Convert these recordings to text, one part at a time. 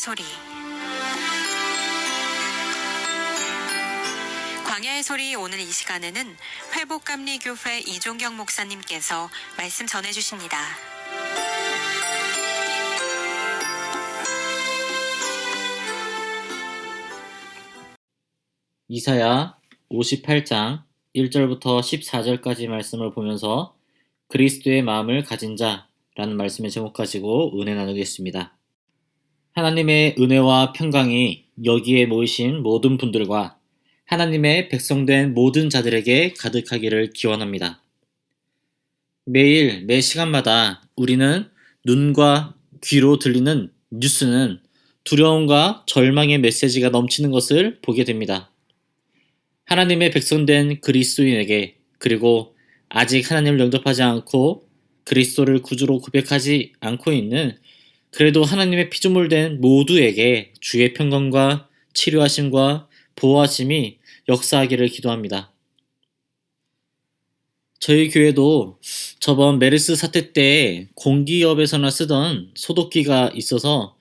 소리. 광야의 소리. 오늘 이 시간에는 회복감리교회 이종경 목사님께서 말씀 전해주십니다. 이사야 58장 1절부터 14절까지 말씀을 보면서 그리스도의 마음을 가진 자라는 말씀의 제목 가지고 은혜 나누겠습니다. 하나님의 은혜와 평강이 여기에 모이신 모든 분들과 하나님의 백성된 모든 자들에게 가득하기를 기원합니다. 매일 매 시간마다 우리는 눈과 귀로 들리는 뉴스는 두려움과 절망의 메시지가 넘치는 것을 보게 됩니다. 하나님의 백성된 그리스도인에게, 그리고 아직 하나님을 영접하지 않고 그리스도를 구주로 고백하지 않고 있는, 그래도 하나님의 피조물된 모두에게 주의 평강과 치료하심과 보호하심이 역사하기를 기도합니다. 저희 교회도 저번 메르스 사태 때 공기업에서나 쓰던 소독기가 있어서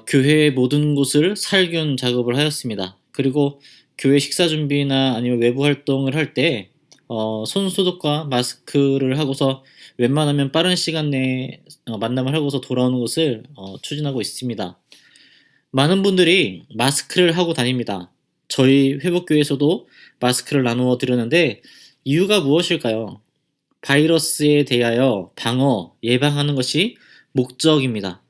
교회의 모든 곳을 살균 작업을 하였습니다. 그리고 교회 식사 준비나 아니면 외부 활동을 할 때 손 소독과 마스크를 하고서 웬만하면 빠른 시간 내에 만남을 하고서 돌아오는 것을 추진하고 있습니다. 많은 분들이 마스크를 하고 다닙니다. 저희 회복교회에서도 마스크를 나누어 드렸는데 이유가 무엇일까요? 바이러스에 대하여 방어, 예방하는 것이 목적입니다.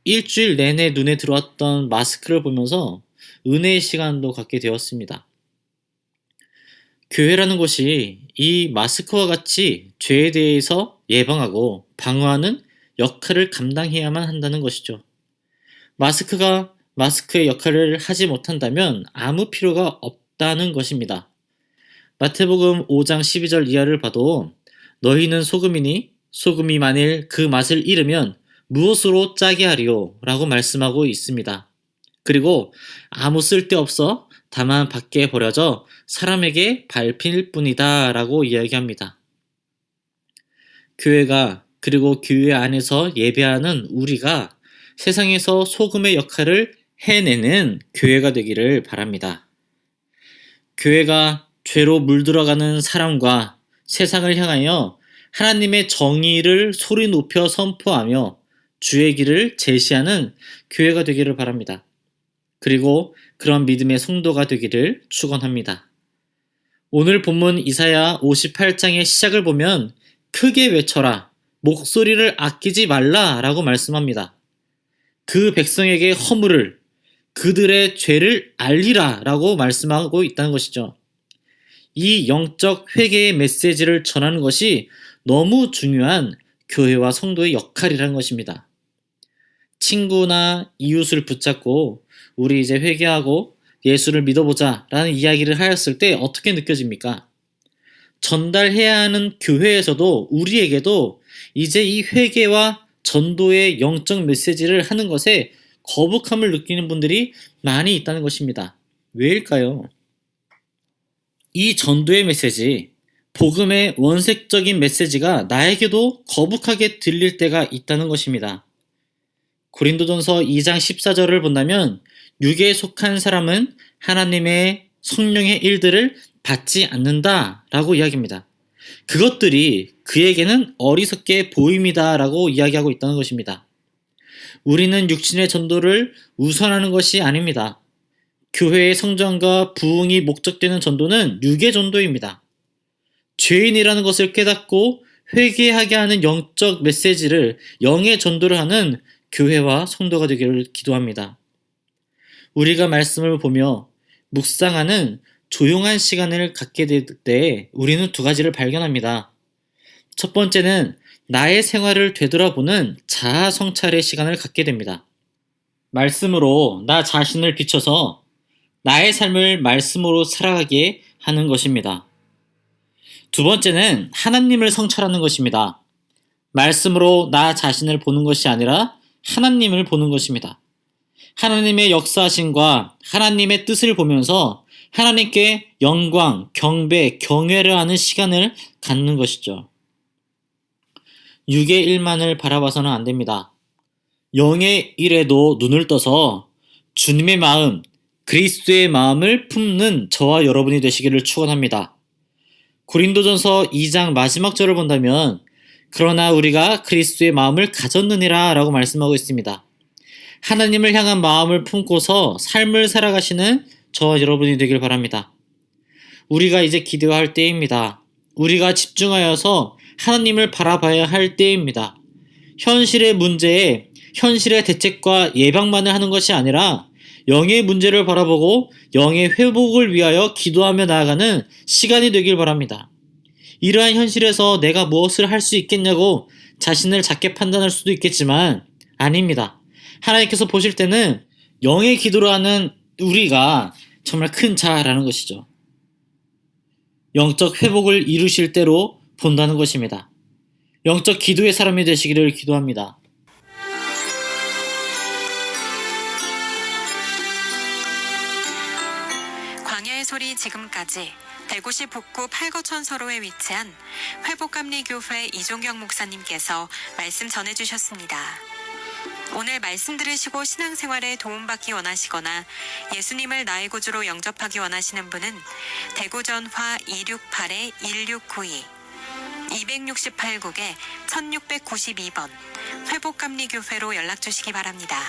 일주일 내내 눈에 들어왔던 마스크를 보면서 은혜의 시간도 갖게 되었습니다. 교회라는 곳이 이 마스크와 같이 죄에 대해서 예방하고 방어하는 역할을 감당해야만 한다는 것이죠. 마스크가 마스크의 역할을 하지 못한다면 아무 필요가 없다는 것입니다. 마태복음 5장 12절 이하를 봐도 너희는 소금이니 소금이 만일 그 맛을 잃으면 무엇으로 짜게 하리요? 라고 말씀하고 있습니다. 그리고 아무 쓸데없어 다만 밖에 버려져 사람에게 밟힐 뿐이다 라고 이야기합니다. 교회가, 그리고 교회 안에서 예배하는 우리가 세상에서 소금의 역할을 해내는 교회가 되기를 바랍니다. 교회가 죄로 물들어가는 사람과 세상을 향하여 하나님의 정의를 소리 높여 선포하며 주의 길을 제시하는 교회가 되기를 바랍니다. 그리고 그런 믿음의 성도가 되기를 축원합니다. 오늘 본문 이사야 58장의 시작을 보면 크게 외쳐라, 목소리를 아끼지 말라 라고 말씀합니다. 그 백성에게 허물을, 그들의 죄를 알리라 라고 말씀하고 있다는 것이죠. 이 영적 회개의 메시지를 전하는 것이 너무 중요한 교회와 성도의 역할이라는 것입니다. 친구나 이웃을 붙잡고 우리 이제 회개하고 예수를 믿어보자 라는 이야기를 하였을 때 어떻게 느껴집니까? 전달해야 하는 교회에서도 우리에게도 이제 이 회개와 전도의 영적 메시지를 하는 것에 거북함을 느끼는 분들이 많이 있다는 것입니다. 왜일까요? 이 전도의 메시지, 복음의 원색적인 메시지가 나에게도 거북하게 들릴 때가 있다는 것입니다. 고린도전서 2장 14절을 본다면 육에 속한 사람은 하나님의 성령의 일들을 받지 않는다 라고 이야기합니다. 그것들이 그에게는 어리석게 보입니다 라고 이야기하고 있다는 것입니다. 우리는 육신의 전도를 우선하는 것이 아닙니다. 교회의 성장과 부흥이 목적되는 전도는 육의 전도입니다. 죄인이라는 것을 깨닫고 회개하게 하는 영적 메시지를, 영의 전도를 하는 교회와 성도가 되기를 기도합니다. 우리가 말씀을 보며 묵상하는 조용한 시간을 갖게 될 때 우리는 두 가지를 발견합니다. 첫 번째는 나의 생활을 되돌아보는 자아 성찰의 시간을 갖게 됩니다. 말씀으로 나 자신을 비춰서 나의 삶을 말씀으로 살아가게 하는 것입니다. 두 번째는 하나님을 성찰하는 것입니다. 말씀으로 나 자신을 보는 것이 아니라 하나님을 보는 것입니다. 하나님의 역사하심과 하나님의 뜻을 보면서 하나님께 영광, 경배, 경외를 하는 시간을 갖는 것이죠. 육의 일만을 바라봐서는 안 됩니다. 영의 일에도 눈을 떠서 주님의 마음, 그리스도의 마음을 품는 저와 여러분이 되시기를 축원합니다. 고린도전서 2장 마지막 절을 본다면 그러나 우리가 그리스도의 마음을 가졌느니라 라고 말씀하고 있습니다. 하나님을 향한 마음을 품고서 삶을 살아가시는 저와 여러분이 되길 바랍니다. 우리가 이제 기도할 때입니다. 우리가 집중하여서 하나님을 바라봐야 할 때입니다. 현실의 문제에 현실의 대책과 예방만을 하는 것이 아니라 영의 문제를 바라보고 영의 회복을 위하여 기도하며 나아가는 시간이 되길 바랍니다. 이러한 현실에서 내가 무엇을 할 수 있겠냐고 자신을 작게 판단할 수도 있겠지만 아닙니다. 하나님께서 보실 때는 영의 기도를 하는 우리가 정말 큰 자라는 것이죠. 영적 회복을 이루실 대로 본다는 것입니다. 영적 기도의 사람이 되시기를 기도합니다. 광야의 소리 지금까지 대구시 북구 팔거천서로에 위치한 회복감리교회 이종경 목사님께서 말씀 전해주셨습니다. 오늘 말씀 들으시고 신앙생활에 도움받기 원하시거나 예수님을 나의 구주로 영접하기 원하시는 분은 대구전화 268-1692 268국에 1692번 회복감리교회로 연락주시기 바랍니다.